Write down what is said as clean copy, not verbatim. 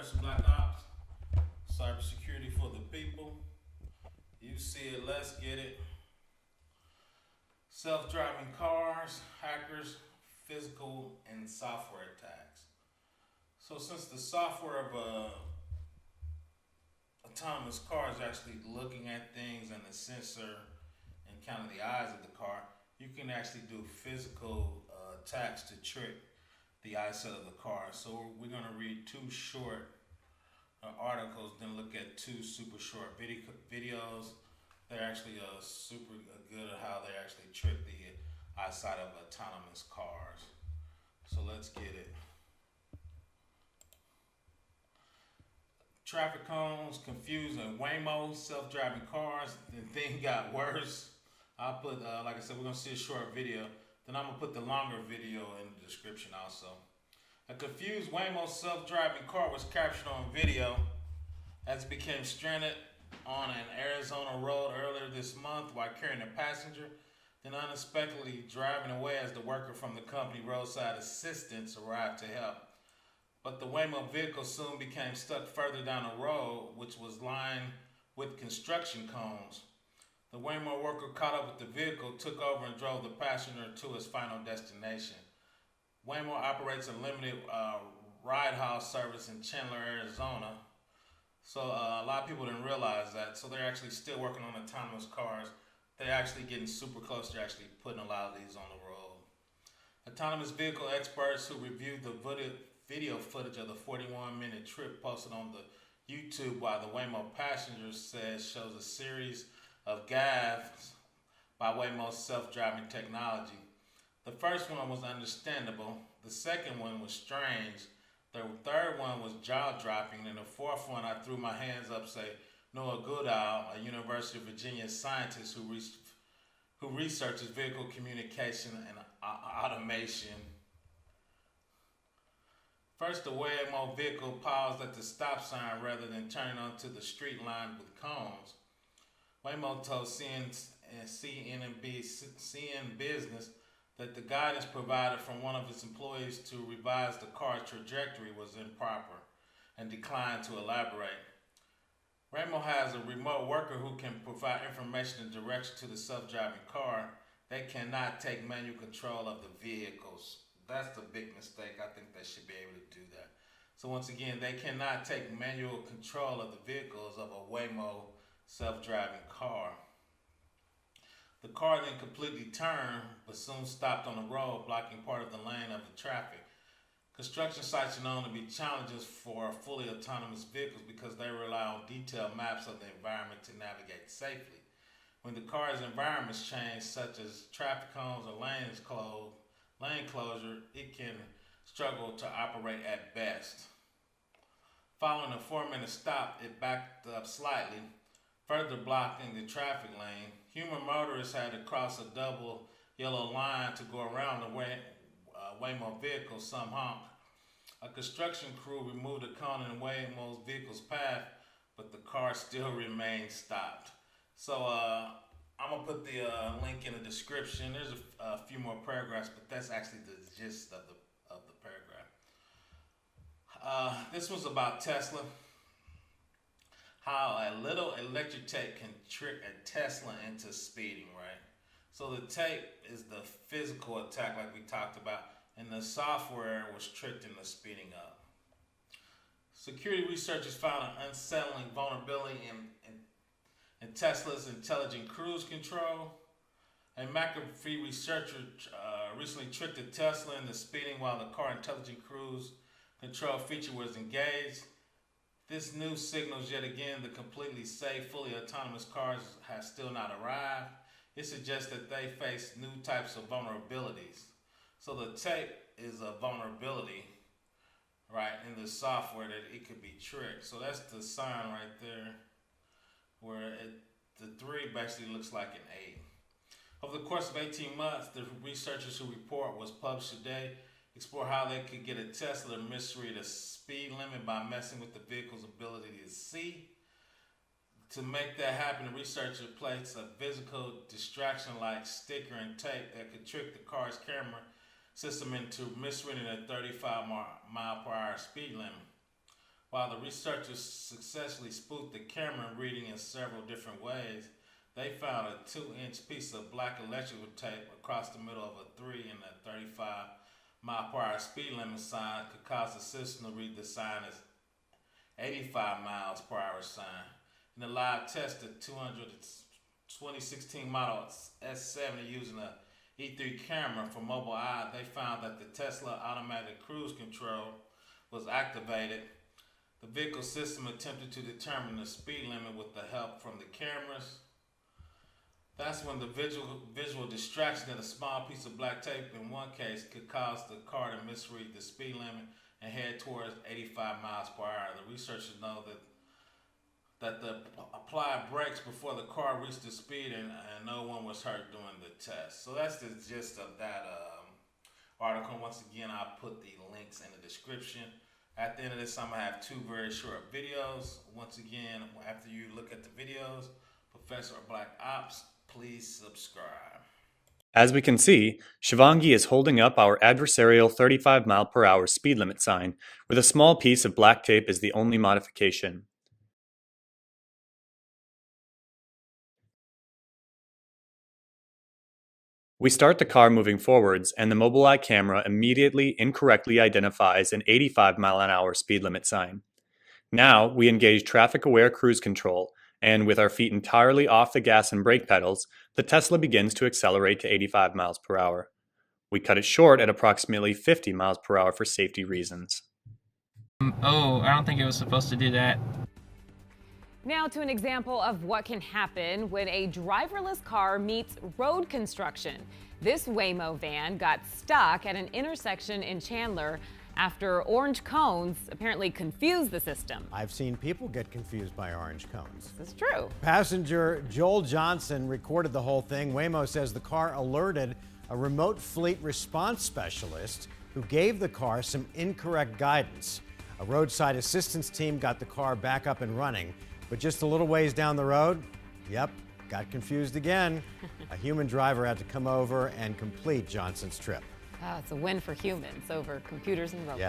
ProfessorBlackOps, CyberSecurity for the people. You see it, let's get it. Self-driving cars, hackers, physical and software attacks. So since the software of a autonomous car is actually looking at things and the sensor and kind of the eyes of the car, you can actually do physical attacks to trick the eyesight of the car. So we're going to read two short articles, then look at two super short videos. They're actually super good at how they actually trick the eyesight of autonomous cars. So let's get it. Traffic cones confused and Waymo self-driving cars. The thing got worse. I'll put, like I said, we're going to see a short video. Then I'm going to put the longer video in the description also. A confused Waymo self-driving car was captured on video as it became stranded on an Arizona road earlier this month while carrying a passenger, then unexpectedly driving away as the worker from the company roadside assistance arrived to help. But the Waymo vehicle soon became stuck further down the road, which was lined with construction cones. The Waymo worker caught up with the vehicle, took over and drove the passenger to his final destination. Waymo operates a limited ride-haul service in Chandler, Arizona. So a lot of people didn't realize that. So they're actually still working on autonomous cars. They're actually getting super close to actually putting a lot of these on the road. Autonomous vehicle experts who reviewed the video footage of the 41-minute trip posted on the YouTube by the Waymo passenger says shows a series of gaffes by Waymo's self-driving technology. The first one was understandable. The second one was strange. The third one was jaw-dropping. And the fourth one, I threw my hands up, say, Noah Goodall, a University of Virginia scientist who researches vehicle communication and automation. First, the Waymo vehicle paused at the stop sign rather than turning onto the street lined with cones. Waymo told CNBC Business that the guidance provided from one of its employees to revise the car's trajectory was improper and declined to elaborate. Waymo has a remote worker who can provide information and direction to the self-driving car. They cannot take manual control of the vehicles. That's the big mistake. I think they should be able to do that. So once again, they cannot take manual control of the vehicles of a Waymo self-driving car. The car then completely turned, but soon stopped on the road, blocking part of the lane of the traffic. Construction sites are known to be challenges for fully autonomous vehicles because they rely on detailed maps of the environment to navigate safely. When the car's environments change, such as traffic cones or lane closure, it can struggle to operate at best. Following a 4-minute stop, it backed up slightly, further blocking the traffic lane. Human motorists had to cross a double yellow line to go around the Waymo vehicle, some honk. A construction crew removed a cone in Waymo's vehicle's path, but the car still remained stopped. So I'm going to put the link in the description. There's a few more paragraphs, but that's actually the gist of the paragraph. This was about Tesla. How a little electric tape can trick a Tesla into speeding, right? So the tape is the physical attack like we talked about, and the software was tricked into speeding up. Security researchers found an unsettling vulnerability in Tesla's intelligent cruise control. A McAfee researcher recently tricked a Tesla into speeding while the car intelligent cruise control feature was engaged. This news signals yet again the completely safe, fully autonomous cars have still not arrived. It suggests that they face new types of vulnerabilities. So the tape is a vulnerability, right, in the software that it could be tricked. So that's the sign right there where the 3 basically looks like an 8. Over the course of 18 months, the researchers who report was published today explore how they could get a Tesla to misread a speed limit by messing with the vehicle's ability to see. To make that happen, the researcher placed a physical distraction like sticker and tape that could trick the car's camera system into misreading a 35 mile per hour speed limit. While the researchers successfully spoofed the camera reading in several different ways, they found a 2-inch piece of black electrical tape across the middle of a 3 and a 35-mile-per-hour speed limit sign could cause the system to read the sign as 85 miles per hour sign. In the live test, the 2016 model S70 using a E3 camera for mobile eye, they found that the Tesla automatic cruise control was activated. The vehicle system attempted to determine the speed limit with the help from the cameras. That's when the visual distraction of a small piece of black tape in one case could cause the car to misread the speed limit and head towards 85 miles per hour. The researchers know that the applied brakes before the car reached the speed and no one was hurt during the test. So that's the gist of that article. Once again, I'll put the links in the description. At the end of this, I'm going to have 2 very short videos. Once again, after you look at the videos, ProfessorBlackOps, please subscribe. As we can see, Shivangi is holding up our adversarial 35 mph speed limit sign, with a small piece of black tape as the only modification. We start the car moving forwards, and the Mobileye camera immediately incorrectly identifies an 85 mph speed limit sign. Now, we engage traffic-aware cruise control, and with our feet entirely off the gas and brake pedals, the Tesla begins to accelerate to 85 miles per hour. We cut it short at approximately 50 miles per hour for safety reasons. Oh, I don't think it was supposed to do that. Now to an example of what can happen when a driverless car meets road construction. This Waymo van got stuck at an intersection in Chandler after orange cones apparently confused the system. I've seen people get confused by orange cones. This is true. Passenger Joel Johnson recorded the whole thing. Waymo says the car alerted a remote fleet response specialist who gave the car some incorrect guidance. A roadside assistance team got the car back up and running, but just a little ways down the road, got confused again. A human driver had to come over and complete Johnson's trip. It's a win for humans over computers and robots. Yes.